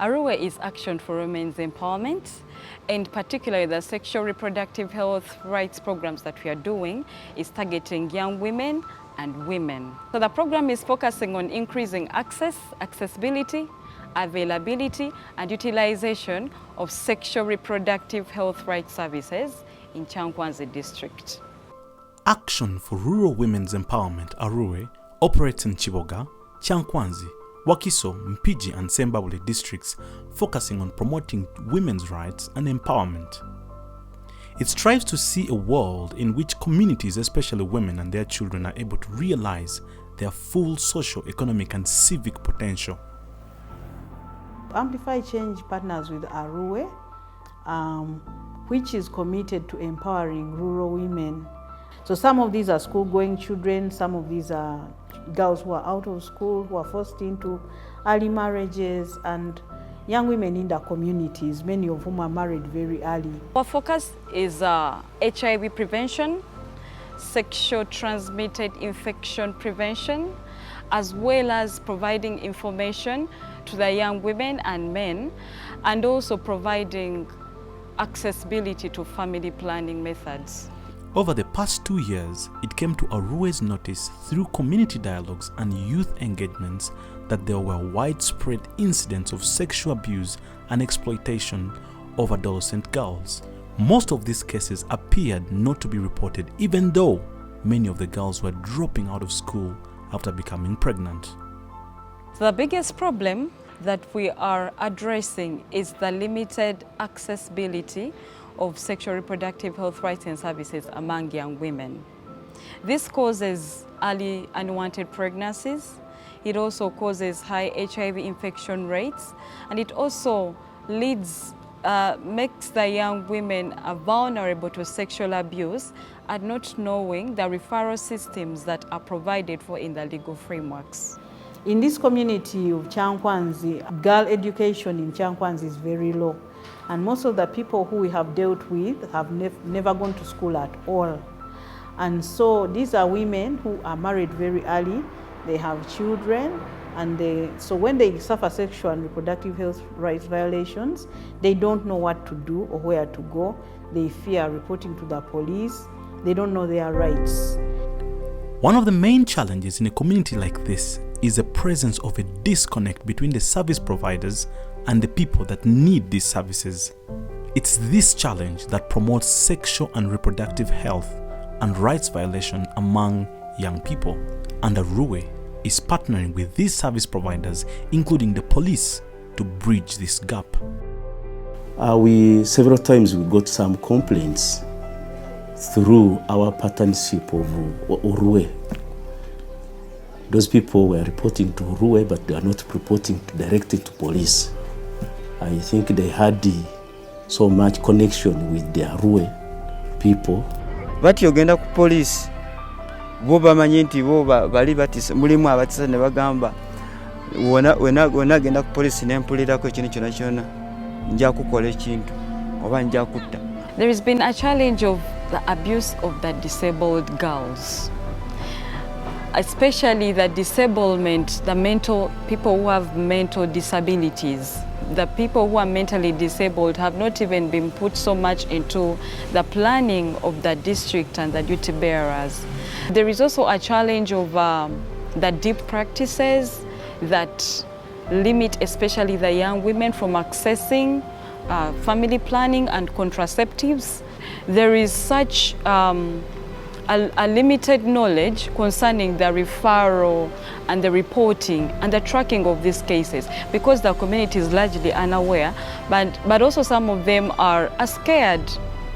ARUWE is Action for Women's Empowerment, and particularly the sexual reproductive health rights programs that we are doing is targeting young women and women. So the program is focusing on increasing access, accessibility, availability and utilization of sexual reproductive health rights services in Kyankwanzi district. Action for Rural Women's Empowerment, ARUWE, operates in Kiboga, Kyankwanzi, Wakiso, Mpigi and Sembabule districts, focusing on promoting women's rights and empowerment. It strives to see a world in which communities, especially women and their children, are able to realize their full social, economic and civic potential. Amplify Change partners with ARUWE, which is committed to empowering rural women. So some of these are school-going children, some of these are girls who are out of school, who are forced into early marriages, and young women in their communities, many of whom are married very early. Our focus is HIV prevention, sexual transmitted infection prevention, as well as providing information to the young women and men, and also providing accessibility to family planning methods. Over the past 2 years, it came to ARUWE's notice through community dialogues and youth engagements that there were widespread incidents of sexual abuse and exploitation of adolescent girls. Most of these cases appeared not to be reported, even though many of the girls were dropping out of school after becoming pregnant. So the biggest problem that we are addressing is the limited accessibility of sexual reproductive health rights and services among young women. This causes early unwanted pregnancies. It also causes high HIV infection rates, and it also makes the young women vulnerable to sexual abuse and not knowing the referral systems that are provided for in the legal frameworks. In this community of Kyankwanzi, girl education in Kyankwanzi is very low. And most of the people who we have dealt with have never gone to school at all. And so these are women who are married very early, they have children, and so when they suffer sexual and reproductive health rights violations, they don't know what to do or where to go. They fear reporting to the police. They don't know their rights. One of the main challenges in a community like this is the presence of a disconnect between the service providers and the people that need these services. It's this challenge that promotes sexual and reproductive health and rights violation among young people. And ARUWE is partnering with these service providers, including the police, to bridge this gap. Several times we got some complaints through our partnership of ARUWE. Those people were reporting to ARUWE, but they are not reporting directly to police. I think they had so much connection with the ARUWE people. Bati ogenda ku police bo bamanyi nti bo bali batisa mulimu abatisa ne bagamba wona agenda ku police ne mpulirako ekintu kyonna nja kukola ekintu oba nja kutta. There has been a challenge of the abuse of the disabled girls, especially the disablement, the people who have mental disabilities. The people who are mentally disabled have not even been put so much into the planning of the district and the duty bearers. There is also a challenge of the deep practices that limit especially the young women from accessing family planning and contraceptives. There is such a limited knowledge concerning the referral and the reporting and the tracking of these cases, because the community is largely unaware, but also some of them are scared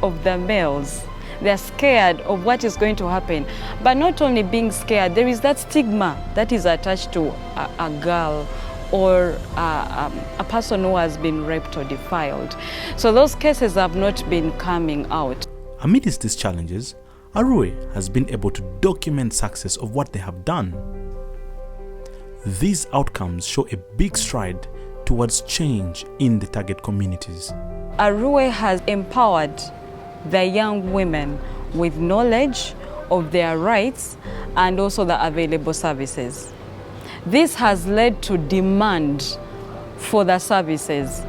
of the males. They're scared of what is going to happen. But not only being scared, there is that stigma that is attached to a girl or a person who has been raped or defiled. So those cases have not been coming out. Amidst these challenges, ARUWE has been able to document success of what they have done. These outcomes show a big stride towards change in the target communities. ARUWE has empowered the young women with knowledge of their rights and also the available services. This has led to demand for the services,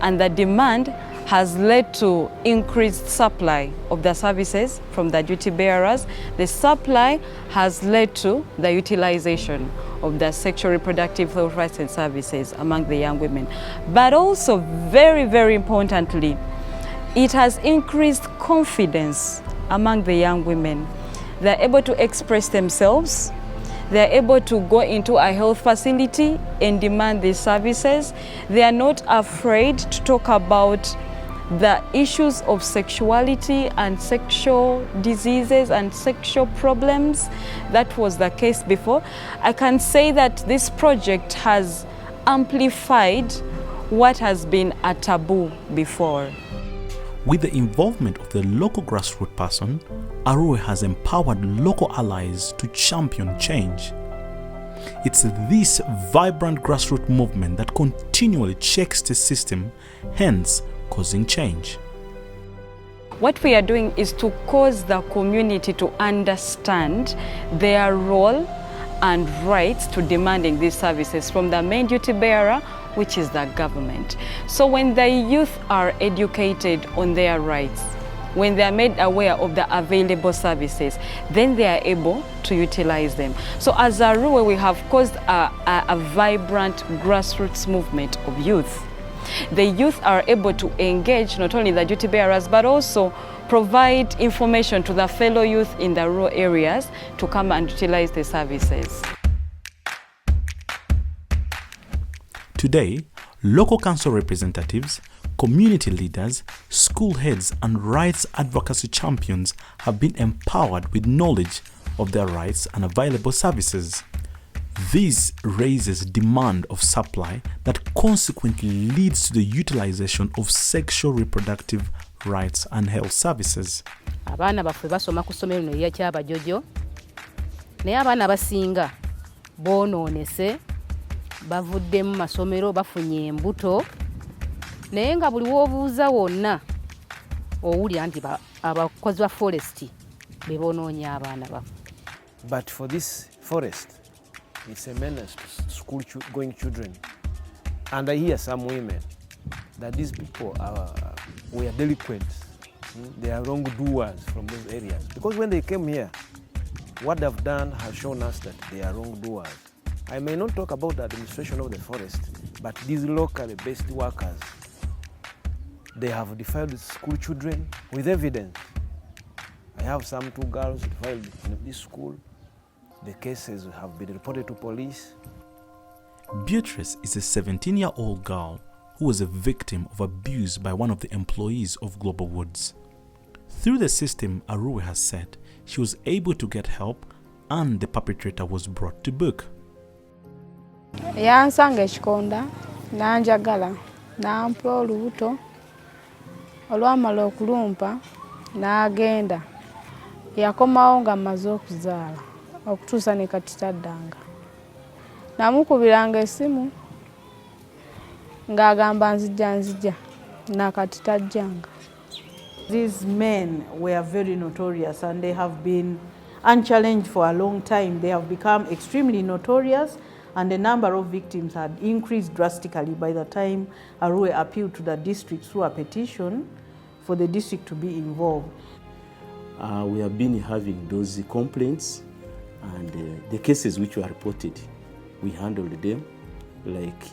and the demand has led to increased supply of the services from the duty bearers. The supply has led to the utilization of the sexual reproductive health rights and services among the young women. But also, very, very importantly, it has increased confidence among the young women. They're able to express themselves. They're able to go into a health facility and demand these services. They are not afraid to talk about the issues of sexuality and sexual diseases and sexual problems. That was the case before. I can say that this project has amplified what has been a taboo before. With the involvement of the local grassroots person, ARUWE has empowered local allies to champion change. It's this vibrant grassroots movement that continually checks the system, hence causing change. What we are doing is to cause the community to understand their role and rights to demanding these services from the main duty bearer, which is the government. So when the youth are educated on their rights, when they are made aware of the available services, then they are able to utilize them. So as ARUWE, we have caused a vibrant grassroots movement of youth. The youth are able to engage not only the duty bearers, but also provide information to the fellow youth in the rural areas to come and utilize the services. Today, local council representatives, community leaders, school heads and rights advocacy champions have been empowered with knowledge of their rights and available services. This raises demand of supply that consequently leads to the utilization of sexual reproductive rights and health services. Abaana baffe basoma ku ssomero lino ery'Akyabajojo, naye abaana basinga boonoonese, bavudde mu masomero bafunye embuto, naye nga buli w'obuuza wonna owulira nti abakozi ba forest be boonoonya abaana baffe. But for this forest, it's a menace to school-going children. And I hear some women that these people were delinquents. They are wrongdoers from those areas. Because when they came here, what they've done has shown us that they are wrongdoers. I may not talk about the administration of the forest, but these locally based workers, they have defiled school children with evidence. I have some 2 girls defiled in this school. The cases have been reported to police. Beatrice is a 17-year-old girl who was a victim of abuse by one of the employees of Global Woods. Through the system ARUWE has said, she was able to get help and the perpetrator was brought to book. Yansanga ekikonda nanjagala nampa olubuto olwamala okulumpa n'agenda yakomawo nga amaze okuzaala okutuusa ne kati taddanga. Namukubiranga essimu ng'agamba nzijja nakati tajjanga. These men were very notorious and they have been unchallenged for a long time. They have become extremely notorious and the number of victims had increased drastically by the time ARUWE appealed to the district through a petition for the district to be involved. We have been having those complaints and the cases which were reported, we handled them. Like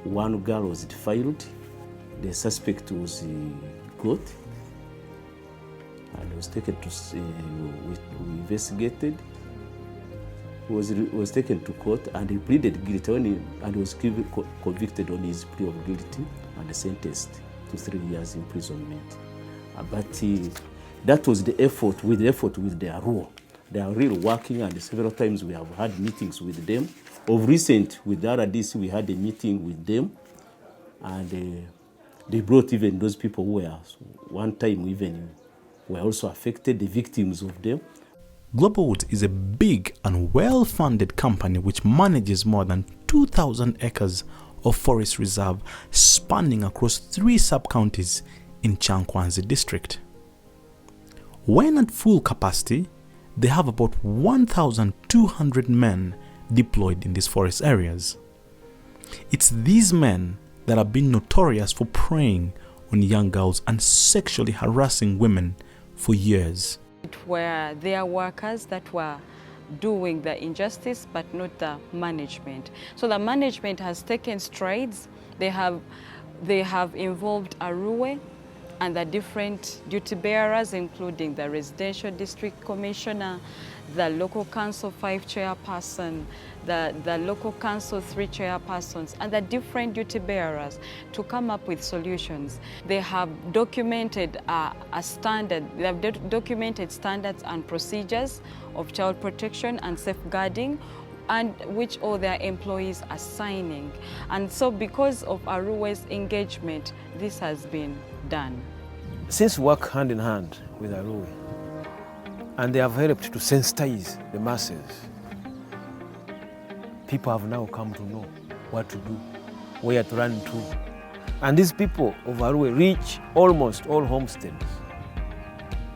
one girl was defiled, the suspect was caught and was taken to, we investigated. Was taken to court and he pleaded guilty and was convicted on his plea of guilty and sentenced to 3 years imprisonment. But that was the effort with the ARUWE. They are really working and several times we have had meetings with them. Of recent, with the RDC, we had a meeting with them and they brought even those people who were one time even were also affected, the victims of them. Global Woods is a big and well-funded company which manages more than 2,000 acres of forest reserve spanning across 3 sub-counties in Chankwanzi district. When at full capacity, they have about 1,200 men deployed in these forest areas. It's these men that have been notorious for preying on young girls and sexually harassing women for years. It were their workers that were doing the injustice, but not the management. So the management has taken strides. They have involved ARUWE and the different duty bearers, including the residential district commissioner, the local council 5 chairperson, the local council 3 chairpersons, and the different duty bearers to come up with solutions. They have documented documented standards and procedures of child protection and safeguarding, and which all their employees are signing. And so because of ARUWE's engagement, this has been done. Since we work hand in hand with ARUWE, and they have helped to sensitize the masses, people have now come to know what to do, where to run to. And these people of ARUWE reach almost all homesteads.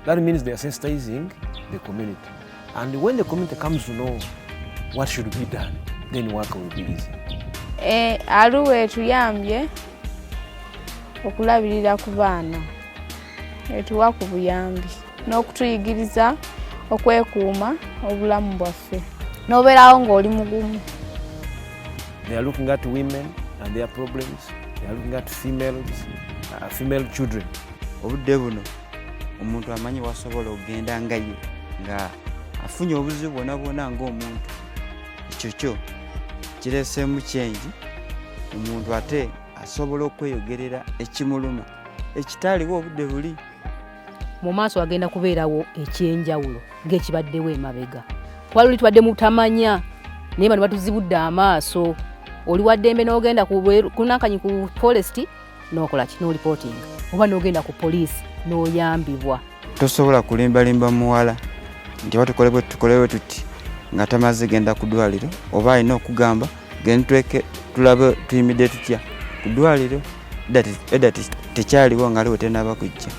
That means they are sensitizing the community. And when the community comes to know what should be done, then work will be easy. ARUWE tuyambye okulabirira ku baana, etuwa ku buyambi n'okutuyigiriza okwekuuma obulamu bwaffe n'obeerawo ng'oli mugumu. They are looking at women and their problems. They are looking at female children. Obudde buno omuntu amanyi wasobola okugenda nga ye nga afunye obuzibu bwona ng'omuntu. Ekyo kyo kireeseemu kyenji omuntu ate asobola okweyogerera ekimuluma ekitaaliwo obudde buli. Mu maaso agenda kubeerawo ekyenjawulo ng'ekibaddewo emabega. Twali tubadde mutamanya naye bano batuzibudde amaaso. Oli waddembe n'ogenda kunankanyi ku forest n'okola ki no reporting, oba n'ogenda ku poliisi n'oyambibwa. Tosobola kulimbalimba muwala nti tukolewe tuti nga tamaze genda ku ddwaliro, oba alina okugamba genda tulabe tuyimidde tutya ku ddwaliro edda tekyaliwo nga aliwo tenaba kujja.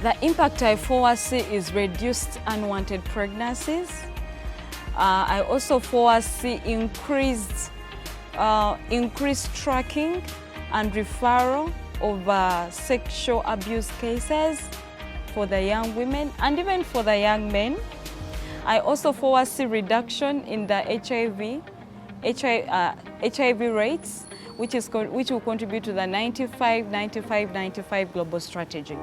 The impact I foresee is reduced unwanted pregnancies. I also foresee increased tracking and referral of sexual abuse cases for the young women and even for the young men. I also foresee reduction in the HIV rates, which will contribute to the 95-95-95 global strategy.